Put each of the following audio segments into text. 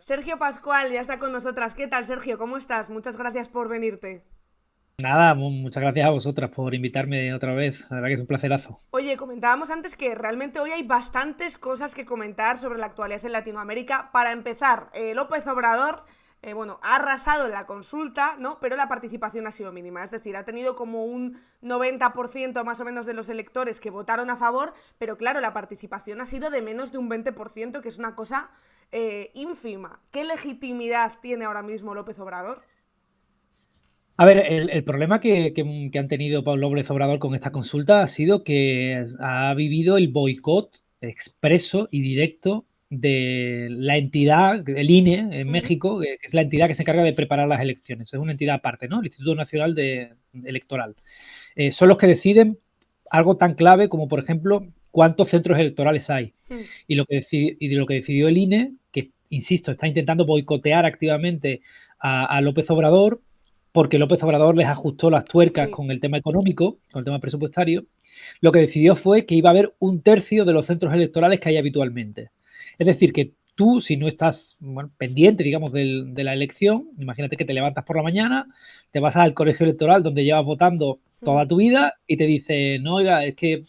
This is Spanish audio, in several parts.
Sergio Pascual ya está con nosotras. ¿Qué tal, Sergio? ¿Cómo estás? Muchas gracias por venirte. Nada, muchas gracias a vosotras por invitarme otra vez. La verdad que es un placerazo. Oye, comentábamos antes que realmente hoy hay bastantes cosas que comentar sobre la actualidad en Latinoamérica. Para empezar, López Obrador, bueno, ha arrasado en la consulta, ¿no? Pero la participación ha sido mínima. Es decir, ha tenido como un 90% más o menos de los electores que votaron a favor, pero claro, la participación ha sido de menos de un 20%, que es una cosa ínfima. ¿Qué legitimidad tiene ahora mismo López Obrador? A ver, el problema que han tenido Pablo López Obrador con esta consulta ha sido que ha vivido el boicot expreso y directo de la entidad, el INE en Ujú. México, que es la entidad que se encarga de preparar las elecciones. Es una entidad aparte, ¿no? El Instituto Nacional Electoral. Son los que deciden algo tan clave como, por ejemplo, cuántos centros electorales hay. Hmm. Y de lo que decidió el INE, que, insisto, está intentando boicotear activamente a López Obrador, porque López Obrador les ajustó las tuercas Sí, con el tema económico, con el tema presupuestario, lo que decidió fue que iba a haber un tercio de los centros electorales que hay habitualmente. Es decir, que tú, si no estás pendiente, digamos, de la elección, imagínate que te levantas por la mañana, te vas al colegio electoral donde llevas votando hmm, toda tu vida y te dice, no, oiga, es que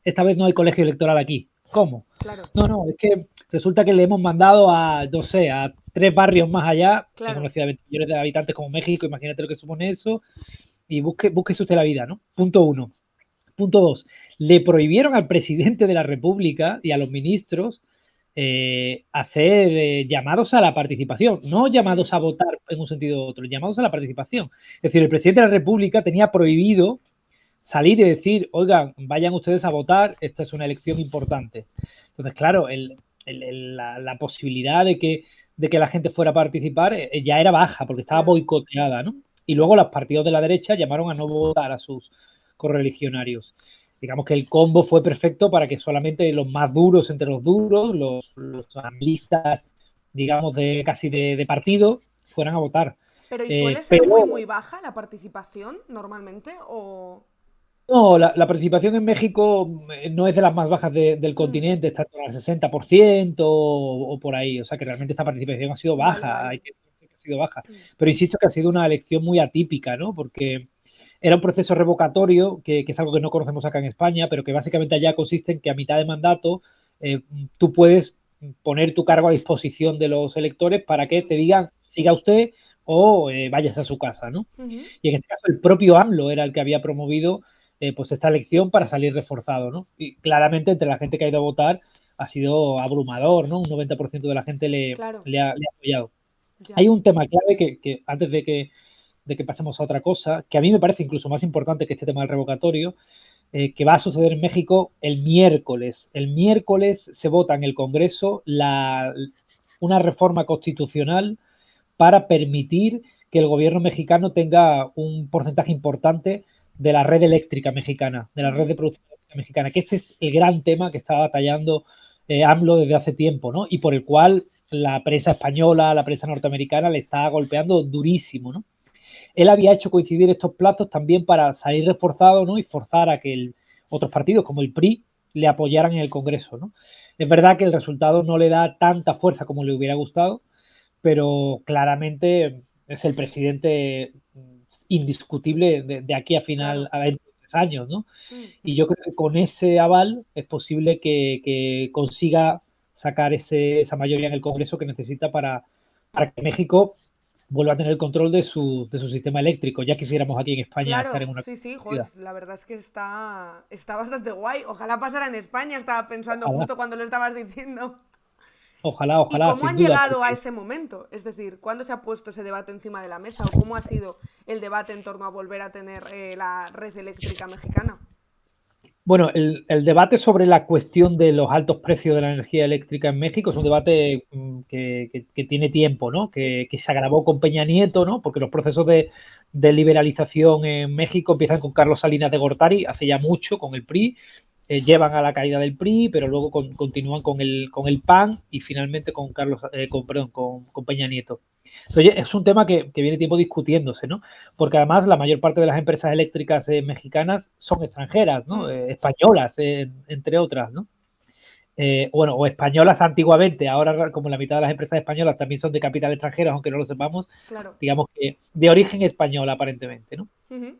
esta vez no hay colegio electoral aquí. ¿Cómo? claro, No, no, es que resulta que le hemos mandado a, no sé, a 3 barrios más allá, en claro. una ciudad de millones de habitantes como México, imagínate lo que supone eso, y búsquese usted la vida, ¿no? Punto uno. Punto dos, le prohibieron al presidente de la República y a los ministros hacer llamados a la participación, no Hmm. llamados a votar en un sentido u otro, llamados a la participación. Es decir, el presidente de la República tenía prohibido salir y decir, oigan, vayan ustedes a votar, esta es una elección importante. Entonces, claro, la posibilidad de que la gente fuera a participar ya era baja porque estaba Claro. boicoteada, ¿no? Y luego los partidos de la derecha llamaron a no votar a sus correligionarios. Digamos que el combo fue perfecto para que solamente los más duros entre los duros, los analistas, digamos, de casi de partido, fueran a votar. Pero ¿y suele ser muy, Pero muy baja la participación normalmente? ¿O...? no, la participación en México no es de las más bajas del Hmm. continente, está en el 60% o por ahí. O sea que realmente esta participación ha sido Vale, baja, vale. hay que decir que ha sido baja. Hmm. Pero insisto que ha sido una elección muy atípica, ¿no? Porque era un proceso revocatorio, que es algo que no conocemos acá en España, pero que básicamente allá consiste en que a mitad de mandato eh, tú puedes poner tu cargo a disposición de los electores para que te digan siga usted o vayas a su casa, ¿no? Ujú. Y en este caso el propio AMLO era el que había promovido pues esta elección para salir reforzado, ¿no? Y claramente entre la gente que ha ido a votar ha sido abrumador, ¿no? Un 90% de la gente Claro, le ha apoyado. ya. Hay un tema clave que antes de que pasemos a otra cosa, que a mí me parece incluso más importante que este tema del revocatorio, que va a suceder en México el miércoles. El miércoles se vota en el Congreso una reforma constitucional para permitir que el gobierno mexicano tenga un porcentaje importante de la red eléctrica mexicana, de la red Ujú. de producción eléctrica mexicana, que este es el gran tema que está batallando AMLO desde hace tiempo, ¿no? Y por el cual la prensa española, la prensa norteamericana le está golpeando durísimo, ¿no? Él había hecho coincidir estos plazos también para salir reforzado, ¿no? Y forzar a que otros partidos como el PRI le apoyaran en el Congreso, ¿no? Es verdad que el resultado no le da tanta fuerza como le hubiera gustado, pero claramente es el presidente indiscutible de aquí a final Claro. a 23 años, ¿no? Mm. Y yo creo que con ese aval es posible que consiga sacar esa mayoría en el Congreso que necesita para que México vuelva a tener el control de su sistema eléctrico. Ya quisiéramos aquí en España estar en Claro, una sí, sí, ciudad. joder, la verdad es que está bastante guay. Ojalá pasara en España, estaba pensando Ojalá, justo cuando lo estabas diciendo. ojalá, ¿Y ojalá, cómo sin han duda, llegado a porque ese momento? Es decir, ¿cuándo se ha puesto ese debate encima de la mesa o cómo ha sido el debate en torno a volver a tener la red eléctrica mexicana? bueno, el debate sobre la cuestión de los altos precios de la energía eléctrica en México es un debate que tiene tiempo, ¿no? Sí. Que se agravó con Peña Nieto, ¿no? Porque los procesos de liberalización en México empiezan con Carlos Salinas de Gortari hace ya mucho, con el PRI, llevan a la caída del PRI, pero luego continúan con el PAN y finalmente con Peña Nieto. Entonces, es un tema que viene tiempo discutiéndose, ¿no? Porque además la mayor parte de las empresas eléctricas mexicanas son extranjeras, ¿no? Mm. Españolas, entre otras, ¿no? bueno, o españolas antiguamente, ahora como la mitad de las empresas españolas también son de capital extranjero, aunque no lo sepamos, Claro. digamos que de origen español aparentemente, ¿no? Ujú.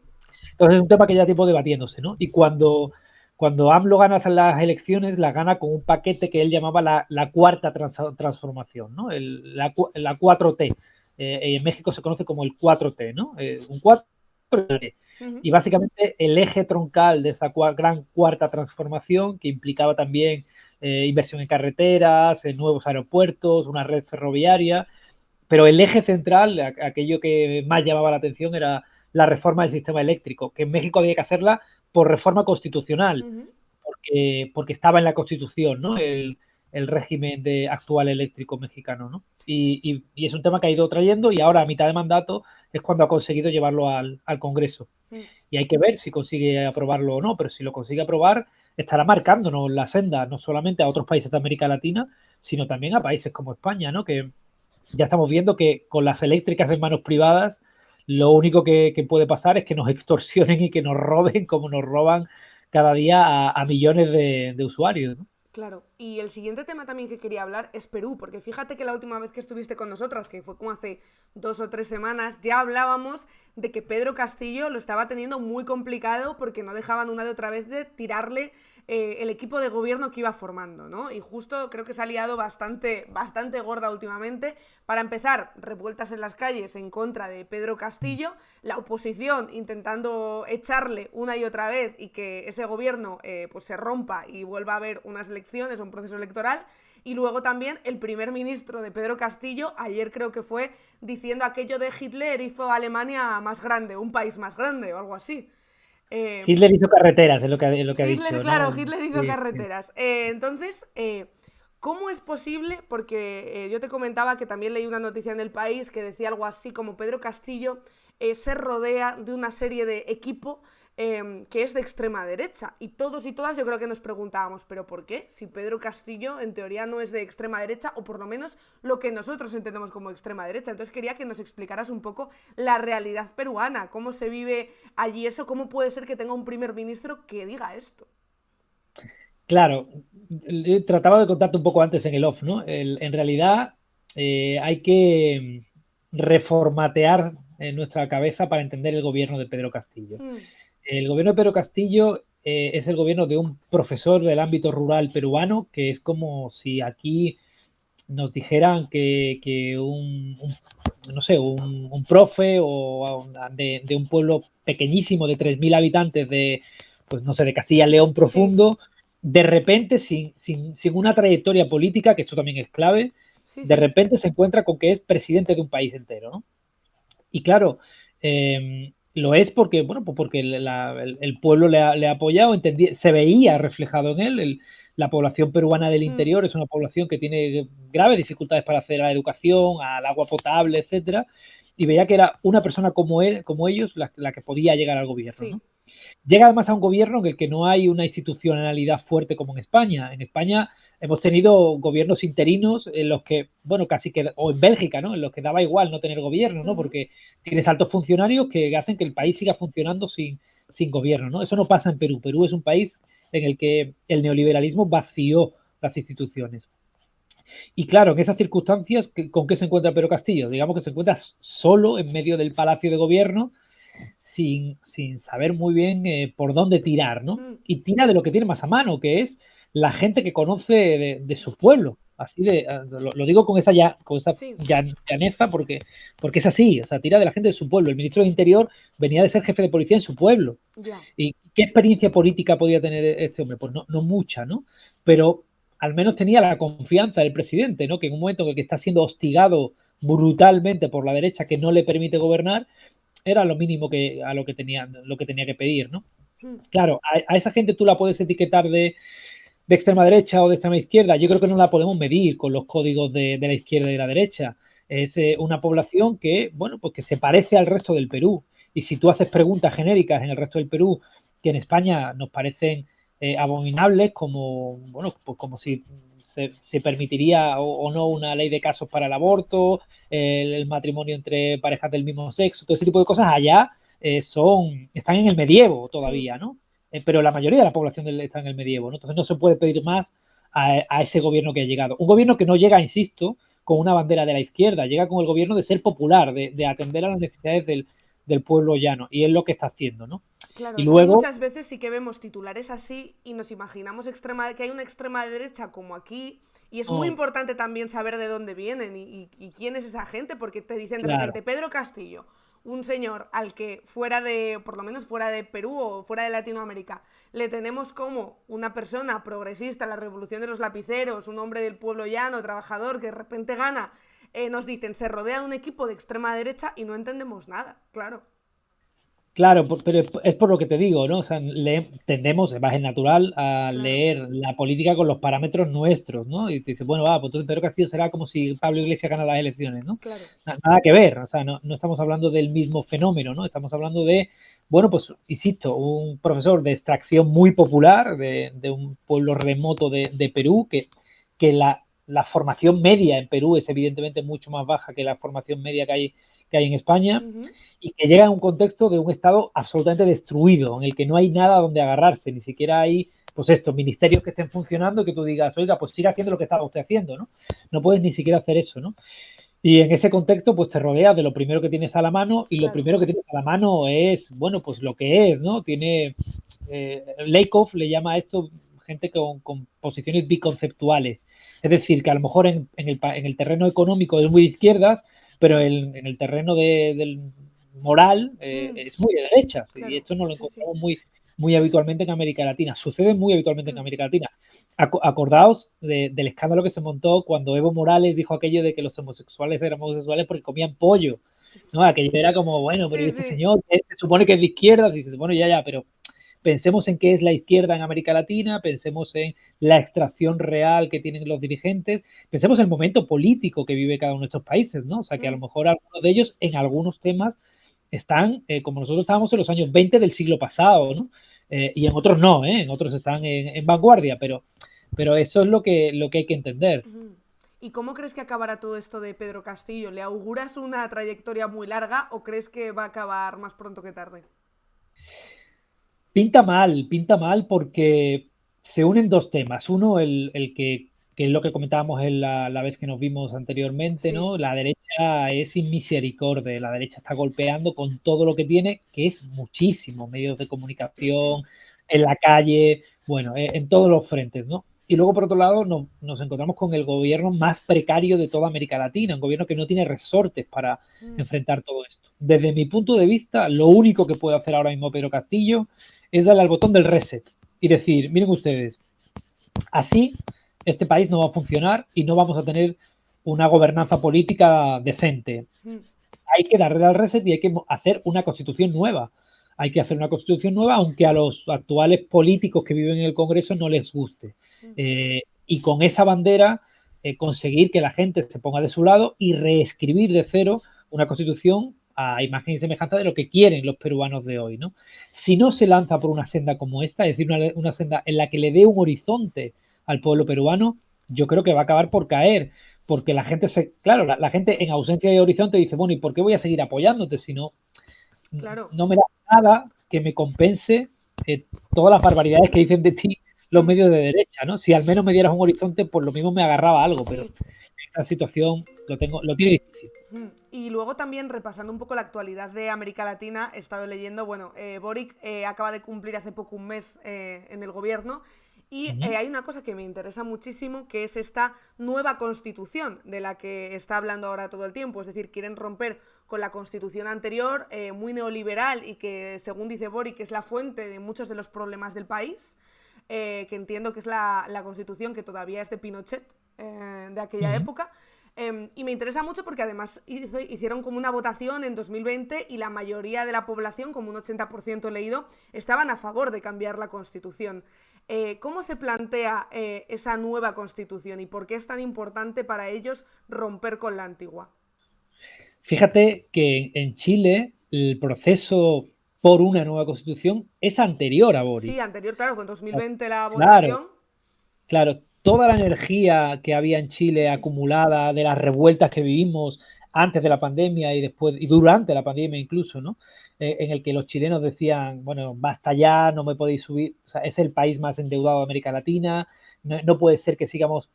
Entonces es un tema que ya tiempo debatiéndose, ¿no? Y cuando AMLO gana las elecciones, las gana con un paquete que él llamaba la cuarta transformación, ¿no? La 4T. En México se conoce como el 4T, ¿no? Un 4T. Ujú. Y básicamente el eje troncal de esa gran cuarta transformación, que implicaba también inversión en carreteras, en nuevos aeropuertos, una red ferroviaria, pero el eje central, aquello que más llamaba la atención, era la reforma del sistema eléctrico, que en México había que hacerla por reforma constitucional, Ujú. porque estaba en la Constitución, ¿no? El régimen actual eléctrico mexicano, ¿no? Y es un tema que ha ido trayendo y ahora a mitad de mandato es cuando ha conseguido llevarlo al Congreso. Mm. Y hay que ver si consigue aprobarlo o no, pero si lo consigue aprobar, estará marcándonos la senda, no solamente a otros países de América Latina, sino también a países como España, ¿no? Que ya estamos viendo que con las eléctricas en manos privadas, lo único que puede pasar es que nos extorsionen y que nos roben como nos roban cada día a millones de usuarios, ¿no? Claro, y el siguiente tema también que quería hablar es Perú, porque fíjate que la última vez que estuviste con nosotras, que fue como hace 2 o 3 semanas, ya hablábamos de que Pedro Castillo lo estaba teniendo muy complicado porque no dejaban una de otra vez de tirarle el equipo de gobierno que iba formando, ¿no? Y justo creo que se ha liado bastante gorda últimamente. Para empezar, revueltas en las calles en contra de Pedro Castillo, la oposición intentando echarle una y otra vez y que ese gobierno pues se rompa y vuelva a haber unas elecciones, un proceso electoral. Y luego también el primer ministro de Pedro Castillo, ayer creo que fue, diciendo aquello de Hitler hizo a Alemania más grande, un país más grande o algo así. Eh, Hitler hizo carreteras, es lo que ha Hitler, dicho, claro, ¿no? Hitler hizo Sí, sí. carreteras. Entonces, ¿cómo es posible? Porque yo te comentaba que también leí una noticia en El País que decía algo así como Pedro Castillo se rodea de una serie de equipo que es de extrema derecha. Y todos y todas yo creo que nos preguntábamos, ¿pero por qué? Si Pedro Castillo en teoría no es de extrema derecha, o por lo menos lo que nosotros entendemos como extrema derecha. Entonces quería que nos explicaras un poco la realidad peruana, cómo se vive allí eso, cómo puede ser que tenga un primer ministro que diga esto. Claro, trataba de contarte un poco antes en el off, ¿no? En realidad hay que reformatear nuestra cabeza para entender el gobierno de Pedro Castillo. Mm. El gobierno de Pedro Castillo es el gobierno de un profesor del ámbito rural peruano, que es como si aquí nos dijeran que no sé, un profe de un pueblo pequeñísimo de 3.000 habitantes pues no sé, de Castilla y León Sí, profundo, de repente, sin una trayectoria política, que esto también es clave, sí, de sí. repente se encuentra con que es presidente de un país entero, ¿no? Y claro, lo es porque, bueno, pues porque el pueblo le ha apoyado, se veía reflejado en él. La población peruana del Mm. interior es una población que tiene graves dificultades para acceder a la educación, al agua potable, etcétera, y veía que era una persona como él, como ellos, la que podía llegar al gobierno, Sí. ¿no? Llega además a un gobierno en el que no hay una institucionalidad fuerte como en España. En España hemos tenido gobiernos interinos en los que, bueno, casi que, o en Bélgica, ¿no? En los que daba igual no tener gobierno, ¿no? Ujú. Porque tienes altos funcionarios que hacen que el país siga funcionando sin gobierno, ¿no? Eso no pasa en Perú. Perú es un país en el que el neoliberalismo vació las instituciones. Y claro, en esas circunstancias, ¿con qué se encuentra Pedro Castillo? Digamos que se encuentra solo en medio del palacio de gobierno, sin saber muy bien por dónde tirar, ¿no? Mm. Y tira de lo que tiene más a mano, que es la gente que conoce de su pueblo. Así lo digo con esa Sí. llaneza porque es así, o sea, tira de la gente de su pueblo. El ministro de Interior venía de ser jefe de policía en su pueblo. Ya. ¿Y qué experiencia política podía tener este hombre? Pues no mucha, ¿no? Pero al menos tenía la confianza del presidente, ¿no? Que en un momento en el que está siendo hostigado brutalmente por la derecha que no le permite gobernar, era lo mínimo lo que tenía que pedir, ¿no? Mm. Claro, a esa gente tú la puedes etiquetar de extrema derecha o de extrema izquierda. Yo creo que no la podemos medir con los códigos de la izquierda y de la derecha. Es una población que, bueno, pues que se parece al resto del Perú. Y si tú haces preguntas genéricas en el resto del Perú que en España nos parecen abominables, como, bueno, pues como si se permitiría o no una ley de casos para el aborto, el matrimonio entre parejas del mismo sexo, todo ese tipo de cosas allá están en el medievo Sí. todavía, ¿no? Pero la mayoría de la población está en el medievo, ¿no? Entonces no se puede pedir más a ese gobierno que ha llegado. Un gobierno que no llega, insisto, con una bandera de la izquierda, llega con el gobierno de ser popular, de atender a las necesidades del pueblo llano, y es lo que está haciendo, ¿no? Claro, Y es que luego, muchas veces sí que vemos titulares así y nos imaginamos que hay una extrema derecha como aquí, y es muy oh, importante también saber de dónde vienen y quién es esa gente, porque te dicen de claro, repente Pedro Castillo, un señor al que fuera de, por lo menos fuera de Perú o fuera de Latinoamérica, le tenemos como una persona progresista, la revolución de los lapiceros, un hombre del pueblo llano, trabajador, que de repente gana, nos dicen, se rodea de un equipo de extrema derecha y no entendemos nada, claro. claro, pero es por lo que te digo, ¿no? O sea, tendemos, es más natural, a Claro, leer la política con los parámetros nuestros, ¿no? Y te dices, bueno, va, pues entonces Pedro Castillo será como si Pablo Iglesias gana las elecciones, ¿no? claro. Nada que ver, o sea, no estamos hablando del mismo fenómeno, ¿no? Estamos hablando de, bueno, pues, insisto, un profesor de extracción muy popular de un pueblo remoto de Perú, que la formación media en Perú es evidentemente mucho más baja que la formación media que hay en España, Ujú. y que llega en un contexto de un Estado absolutamente destruido, en el que no hay nada donde agarrarse, ni siquiera hay, pues estos ministerios que estén funcionando y que tú digas, oiga, pues siga haciendo lo que estaba usted haciendo, ¿no? No puedes ni siquiera hacer eso, ¿no? Y en ese contexto, pues te rodeas de lo primero que tienes a la mano, y lo Claro. primero que tienes a la mano es, bueno, pues lo que es, ¿no? Tiene, Lakoff le llama a esto gente con posiciones biconceptuales. Es decir, que a lo mejor en el terreno económico es muy de izquierdas, pero en el terreno del moral Mm, es muy de derechas. Y claro, esto no lo sí, sí. encontramos muy habitualmente en América Latina. Sucede muy habitualmente en Mm, América Latina. Acordaos del escándalo que se montó cuando Evo Morales dijo aquello de que los homosexuales eran homosexuales porque comían pollo, ¿no? sí. Aquello era como, bueno, pero ¿y Sí, este sí. señor que se supone que es de izquierda? Dices, bueno, ya, pero pensemos en qué es la izquierda en América Latina, pensemos en la extracción real que tienen los dirigentes, pensemos en el momento político que vive cada uno de estos países, ¿no? O sea, que a lo Mm, mejor algunos de ellos en algunos temas están como nosotros estábamos en los años 20 del siglo pasado, ¿no? Y en otros no, ¿eh? En otros están en vanguardia, pero eso es lo que hay que entender. mm. ¿Y cómo crees que acabará todo esto de Pedro Castillo? ¿Le auguras una trayectoria muy larga o crees que va a acabar más pronto que tarde? Pinta mal porque se unen dos temas. Uno, el que es lo que comentábamos en la vez que nos vimos anteriormente, Sí. ¿no? La derecha es sin misericordia, la derecha está golpeando con todo lo que tiene, que es muchísimo, medios de comunicación, en la calle, bueno, en todos los frentes, ¿no? Y luego, por otro lado, nos encontramos con el gobierno más precario de toda América Latina, un gobierno que no tiene resortes para Mm, enfrentar todo esto. Desde mi punto de vista, lo único que puede hacer ahora mismo Pedro Castillo es darle al botón del reset y decir, miren ustedes, así este país no va a funcionar y no vamos a tener una gobernanza política decente. mm, Hay que darle al reset y hay que hacer una constitución nueva. Hay que hacer una constitución nueva, aunque a los actuales políticos que viven en el Congreso no les guste. mm, Y con esa bandera conseguir que la gente se ponga de su lado y reescribir de cero una constitución a imagen y semejanza de lo que quieren los peruanos de hoy, ¿no? Si no se lanza por una senda como esta, es decir, una senda en la que le dé un horizonte al pueblo peruano, yo creo que va a acabar por caer, porque la gente claro, la gente en ausencia de horizonte dice, bueno, ¿y por qué voy a seguir apoyándote si claro. no me da nada que me compense todas las barbaridades que dicen de ti los Mm, medios de derecha, ¿no? Si al menos me dieras un horizonte, pues lo mismo me agarraba algo, pero sí. esta situación lo tiene difícil. Y luego también, repasando un poco la actualidad de América Latina, he estado leyendo, bueno, Boric acaba de cumplir hace poco un mes en el gobierno y Uh -huh. hay una cosa que me interesa muchísimo, que es esta nueva constitución de la que está hablando ahora todo el tiempo. Es decir, quieren romper con la constitución anterior, muy neoliberal y que, según dice Boric, es la fuente de muchos de los problemas del país, que entiendo que es la constitución que todavía es de Pinochet, de Uh aquella -huh. época. Y me interesa mucho porque además hicieron como una votación en 2020 y la mayoría de la población, como un 80% leído, estaban a favor de cambiar la constitución. ¿Cómo se plantea esa nueva constitución y por qué es tan importante para ellos romper con la antigua? Fíjate que en Chile el proceso por una nueva constitución es anterior a Sí, Boric. anterior, claro, fue en 2020 la Claro, votación. claro, toda la energía que había en Chile acumulada de las revueltas que vivimos antes de la pandemia y después y durante la pandemia incluso, ¿no? En el que los chilenos decían, bueno, basta ya, no me podéis subir, o sea, es el país más endeudado de América Latina, no puede ser que sigamos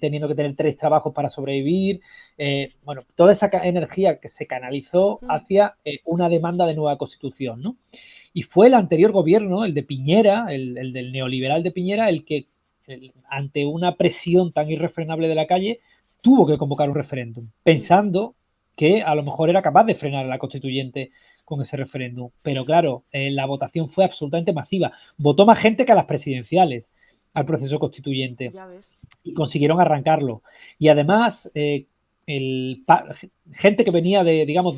teniendo que tener 3 trabajos para sobrevivir. Bueno, toda esa energía que se canalizó hacia una demanda de nueva constitución, ¿no? Y fue el anterior gobierno, el de Piñera, el del neoliberal de Piñera, el que, ante una presión tan irrefrenable de la calle, tuvo que convocar un referéndum, pensando que a lo mejor era capaz de frenar a la constituyente con ese referéndum. Pero claro, la votación fue absolutamente masiva. Votó más gente que a las presidenciales al proceso constituyente. Ya ves. Y consiguieron arrancarlo. Y además, gente que venía de, digamos,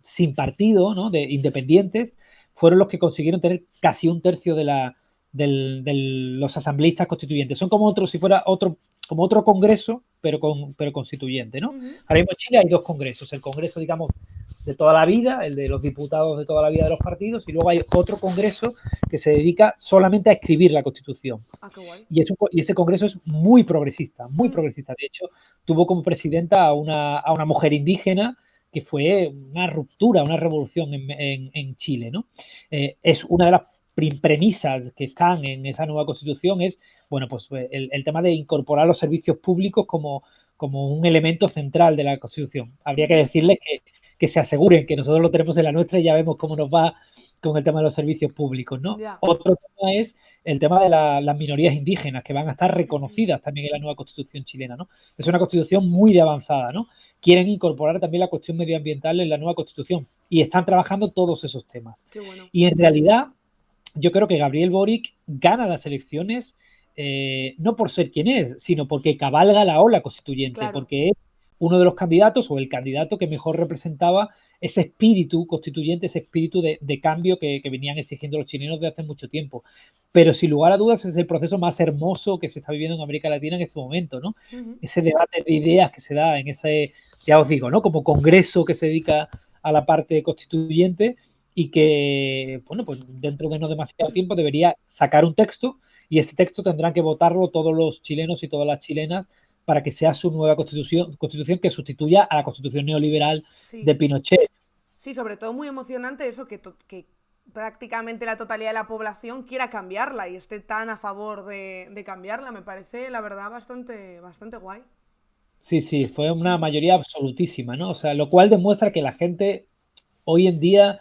sin partido, ¿no? De independientes, fueron los que consiguieron tener casi un tercio de los asambleístas constituyentes. Son como otro, si fuera como otro congreso, pero constituyente, ¿no? Ahora mismo en Chile hay 2 congresos. El congreso, digamos, de toda la vida, el de los diputados de toda la vida de los partidos, y luego hay otro congreso que se dedica solamente a escribir la Constitución. Qué guay. Y ese congreso es muy progresista, muy progresista. De hecho, tuvo como presidenta a una mujer indígena, que fue una ruptura, una revolución en Chile, ¿no? Es una de las premisas que están en esa nueva Constitución, es, bueno, pues el tema de incorporar los servicios públicos como un elemento central de la Constitución. Habría que decirles que se aseguren que nosotros lo tenemos en la nuestra y ya vemos cómo nos va con el tema de los servicios públicos, ¿no? Yeah. Otro tema es el tema de las minorías indígenas, que van a estar reconocidas también en la nueva Constitución chilena, ¿no? Es una Constitución muy de avanzada, ¿no? Quieren incorporar también la cuestión medioambiental en la nueva Constitución y están trabajando todos esos temas. Qué bueno. Y en realidad, yo creo que Gabriel Boric gana las elecciones no por ser quien es, sino porque cabalga la ola constituyente, claro, porque es uno de los candidatos o el candidato que mejor representaba ese espíritu constituyente, ese espíritu de cambio que venían exigiendo los chilenos desde hace mucho tiempo. Pero sin lugar a dudas es el proceso más hermoso que se está viviendo en América Latina en este momento, ¿no? Ese debate de ideas que se da en ese, ya os digo, ¿no? Como congreso que se dedica a la parte constituyente y que, bueno, pues dentro de no demasiado tiempo debería sacar un texto y ese texto tendrán que votarlo todos los chilenos y todas las chilenas para que sea su nueva constitución que sustituya a la constitución neoliberal de Pinochet. Sí, sobre todo muy emocionante eso, que prácticamente la totalidad de la población quiera cambiarla y esté tan a favor de cambiarla. Me parece, la verdad, bastante guay. Sí, sí, fue una mayoría absolutísima, ¿no? O sea, lo cual demuestra que la gente hoy en día,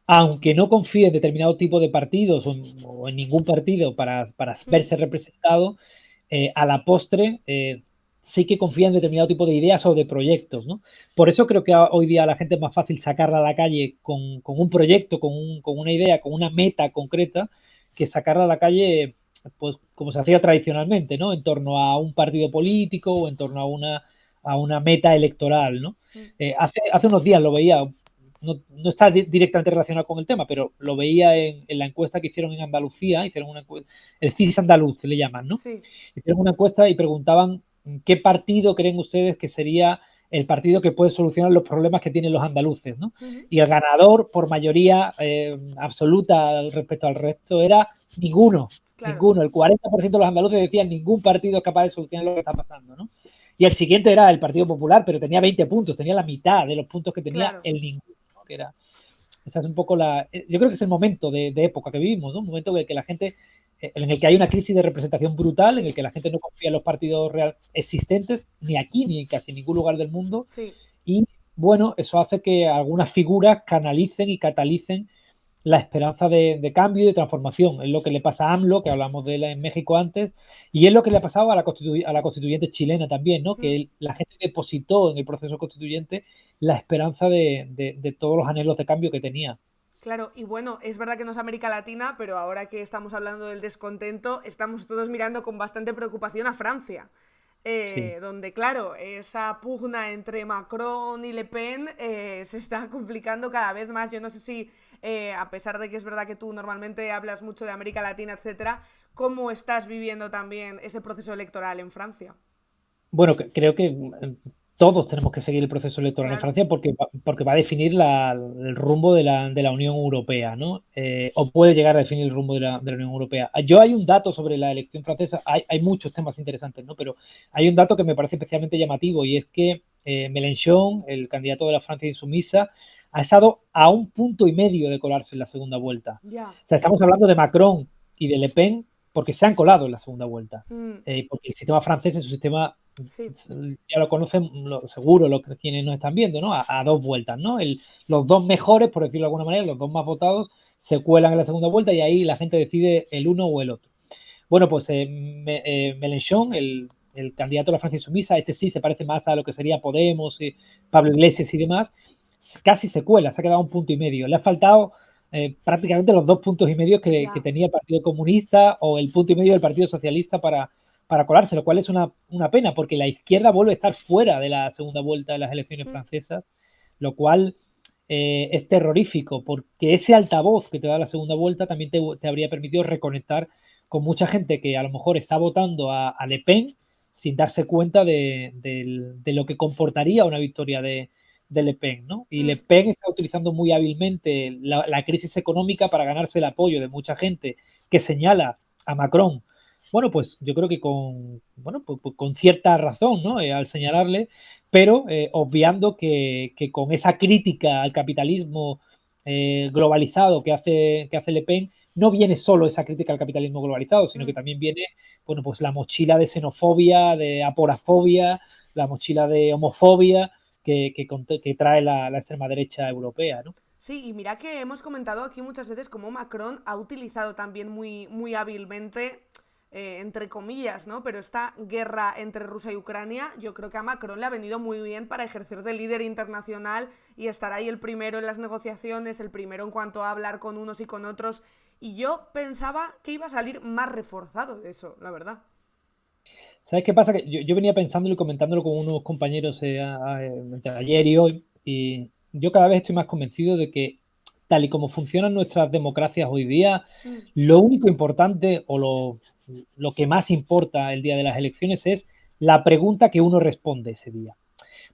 aunque no confíe en determinado tipo de partidos o en ningún partido para verse representado, a la postre sí que confía en determinado tipo de ideas o de proyectos, ¿no? Por eso creo que hoy día a la gente es más fácil sacarla a la calle con un proyecto, con una idea, con una meta concreta, que sacarla a la calle, pues como se hacía tradicionalmente, ¿no? En torno a un partido político o en torno a una meta electoral, ¿no? Hace unos días lo veía, no está directamente relacionado con el tema, pero lo veía en la encuesta que hicieron en Andalucía, hicieron una encuesta, el CIS andaluz le llaman, ¿no? Sí. Hicieron una encuesta y preguntaban ¿qué partido creen ustedes que sería el partido que puede solucionar los problemas que tienen los andaluces, ¿no? Y el ganador, por mayoría absoluta respecto al resto, era ninguno. Claro. Ninguno. El 40% de los andaluces decían ningún partido es capaz de solucionar lo que está pasando, ¿no? Y el siguiente era el Partido Popular, pero tenía 20 puntos, tenía la mitad de los puntos que tenía el ninguno, ¿no? Que era, esa es un poco yo creo que es el momento de época que vivimos, ¿no? Un momento en el que la gente, en el que hay una crisis de representación brutal, en el que la gente no confía en los partidos real existentes, ni aquí ni en casi ningún lugar del mundo. Y bueno, eso hace que algunas figuras canalicen y catalicen la esperanza de cambio y de transformación. Es lo que le pasa a AMLO, que hablamos de él en México antes, y es lo que le ha pasado a la constituyente chilena también, ¿no? Que la gente depositó en el proceso constituyente la esperanza de todos los anhelos de cambio que tenía. Claro, y bueno, es verdad que no es América Latina, pero ahora que estamos hablando del descontento, estamos todos mirando con bastante preocupación a Francia. Donde, claro, esa pugna entre Macron y Le Pen se está complicando cada vez más. Yo no sé si, a pesar de que es verdad que tú normalmente hablas mucho de América Latina, etcétera, ¿cómo estás viviendo también ese proceso electoral en Francia? Bueno, creo que todos tenemos que seguir el proceso electoral en Francia porque va a definir el rumbo de la Unión Europea, ¿no? O puede llegar a definir el rumbo de la Unión Europea. Hay un dato sobre la elección francesa, hay muchos temas interesantes, ¿no? Pero hay un dato que me parece especialmente llamativo y es que Mélenchon, el candidato de la Francia insumisa, ha estado a 1,5 puntos de colarse en la segunda vuelta. O sea, estamos hablando de Macron y de Le Pen, porque se han colado en la segunda vuelta. Mm, Porque el sistema francés es un sistema, sí. ya lo conocen seguro quienes nos están viendo, ¿no? A dos vueltas, ¿no? Los dos mejores, por decirlo de alguna manera, los dos más votados, se cuelan en la segunda vuelta y ahí la gente decide el uno o el otro. Bueno, pues Mélenchon, el candidato a la Francia insumisa, este sí se parece más a lo que sería Podemos, Pablo Iglesias y demás, casi se cuela, se ha quedado un punto y medio. Le ha faltado prácticamente los 2,5 puntos que tenía el Partido Comunista o el punto y medio del Partido Socialista para colarse, lo cual es una pena, porque la izquierda vuelve a estar fuera de la segunda vuelta de las elecciones francesas, lo cual es terrorífico, porque ese altavoz que te da la segunda vuelta también te habría permitido reconectar con mucha gente que a lo mejor está votando a Le Pen sin darse cuenta de lo que comportaría una victoria de Le Pen, ¿no? Y Le Pen está utilizando muy hábilmente la crisis económica para ganarse el apoyo de mucha gente que señala a Macron. Bueno, pues yo creo que con cierta razón, ¿no? Al señalarle, pero obviando que con esa crítica al capitalismo globalizado que hace Le Pen, no viene solo esa crítica al capitalismo globalizado, sino que también viene, bueno, pues la mochila de xenofobia, de aporafobia, la mochila de homofobia que trae la extrema derecha europea, ¿no? Sí, y mira que hemos comentado aquí muchas veces cómo Macron ha utilizado también muy hábilmente, entre comillas, ¿no? Pero esta guerra entre Rusia y Ucrania, yo creo que a Macron le ha venido muy bien para ejercer de líder internacional y estar ahí el primero en las negociaciones, el primero en cuanto a hablar con unos y con otros. Y yo pensaba que iba a salir más reforzado de eso, la verdad. ¿Sabes qué pasa? Que yo venía pensándolo y comentándolo con unos compañeros entre ayer y hoy, y yo cada vez estoy más convencido de que, tal y como funcionan nuestras democracias hoy día, lo único importante o lo que más importa el día de las elecciones es la pregunta que uno responde ese día.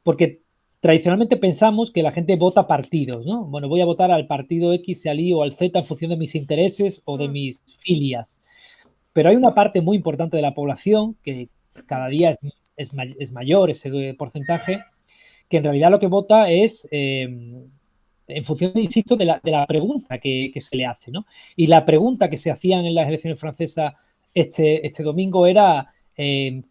Porque tradicionalmente pensamos que la gente vota partidos, ¿no? Bueno, voy a votar al partido X, al Y o al Z en función de mis intereses o de mis filias. Pero hay una parte muy importante de la población que cada día es mayor ese porcentaje, que en realidad lo que vota es en función, insisto, de la pregunta que se le hace, ¿no? Y la pregunta que se hacían en las elecciones francesas este domingo era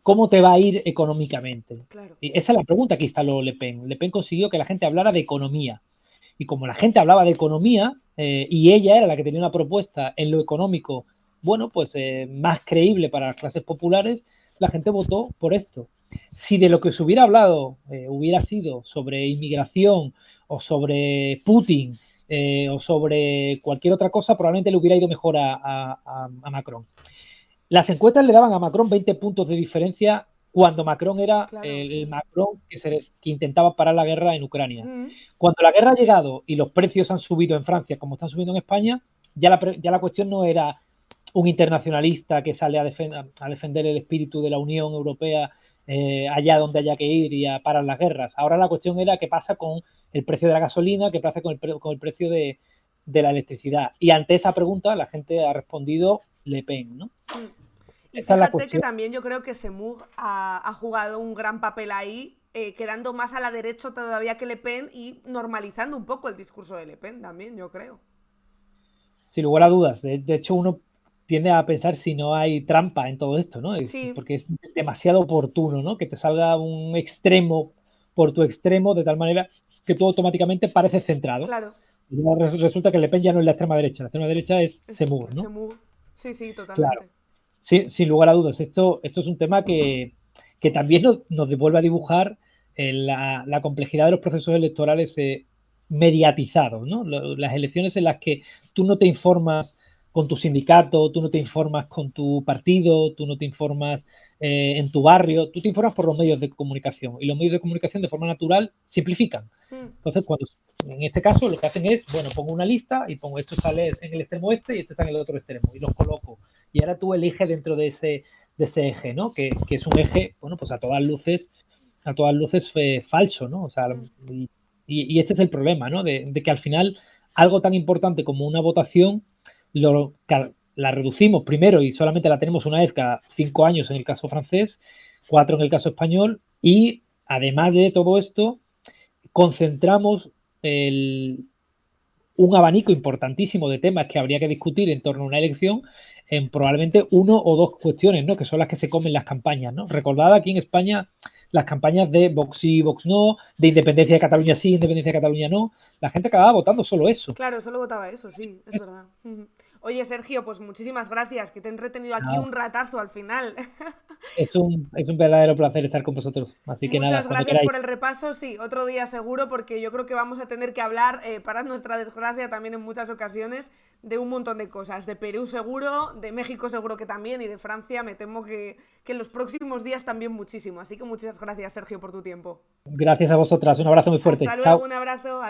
¿cómo te va a ir económicamente? Claro. Y esa es la pregunta que instaló Le Pen. Le Pen consiguió que la gente hablara de economía. Y como la gente hablaba de economía y ella era la que tenía una propuesta en lo económico, bueno, pues más creíble para las clases populares, la gente votó por esto. Si de lo que se hubiera hablado hubiera sido sobre inmigración o sobre Putin o sobre cualquier otra cosa, probablemente le hubiera ido mejor a Macron. Las encuestas le daban a Macron 20 puntos de diferencia cuando Macron era Claro, el sí. Macron que intentaba parar la guerra en Ucrania. Cuando la guerra ha llegado y los precios han subido en Francia como están subiendo en España, ya la cuestión no era un internacionalista que sale a defender el espíritu de la Unión Europea allá donde haya que ir y a parar las guerras. Ahora la cuestión era qué pasa con el precio de la gasolina, qué pasa con el precio de la electricidad. Y ante esa pregunta la gente ha respondido Le Pen, ¿no? Y Esa es la fíjate que cuestión. también yo creo que Semur ha jugado un gran papel ahí, quedando más a la derecha todavía que Le Pen y normalizando un poco el discurso de Le Pen también, yo creo. Sin lugar a dudas. De hecho, uno tiende a pensar si no hay trampa en todo esto, ¿no? Sí, Porque es demasiado oportuno, ¿no? Que te salga un extremo por tu extremo de tal manera que tú automáticamente pareces centrado. claro. Y resulta que Le Pen ya no es la extrema derecha, la extrema derecha es Es Zemmour, ¿no? Semur. Sí, sí, Claro, totalmente. sin lugar a dudas. Esto es un tema que también nos devuelve a dibujar la complejidad de los procesos electorales mediatizados, ¿no? Las elecciones en las que tú no te informas con tu sindicato, tú no te informas con tu partido, tú no te informas en tu barrio, tú te informas por los medios de comunicación y los medios de comunicación de forma natural simplifican. Entonces, en este caso lo que hacen es, bueno, pongo una lista y pongo esto sale en el extremo este y este está en el otro extremo y los coloco. Y ahora tú eliges dentro de ese eje, ¿no? Que es un eje, bueno, pues a todas luces falso, ¿no? O sea, y este es el problema, ¿no? De que al final algo tan importante como una votación la reducimos primero y solamente la tenemos una vez cada 5 años en el caso francés, 4 en el caso español y además de todo esto concentramos un abanico importantísimo de temas que habría que discutir en torno a una elección en probablemente uno o dos cuestiones, ¿no? Que son las que se comen las campañas, ¿no? Recordad aquí en España las campañas de Vox sí, Vox no, de independencia de Cataluña sí, independencia de Cataluña no. La gente acababa votando solo eso. Claro, solo votaba eso, sí, es verdad. Ujú. Oye, Sergio, pues muchísimas gracias, que te he entretenido aquí Nada, un ratazo al final. es un verdadero placer estar con vosotros. Así que nada, Muchas cuando gracias queráis. por el repaso, sí, otro día seguro, porque yo creo que vamos a tener que hablar, para nuestra desgracia también en muchas ocasiones, de un montón de cosas. De Perú seguro, de México seguro que también, y de Francia me temo que en los próximos días también muchísimo. Así que muchas gracias, Sergio, por tu tiempo. Gracias a vosotras. Un abrazo muy fuerte. Hasta luego, Chao. un abrazo. Adiós.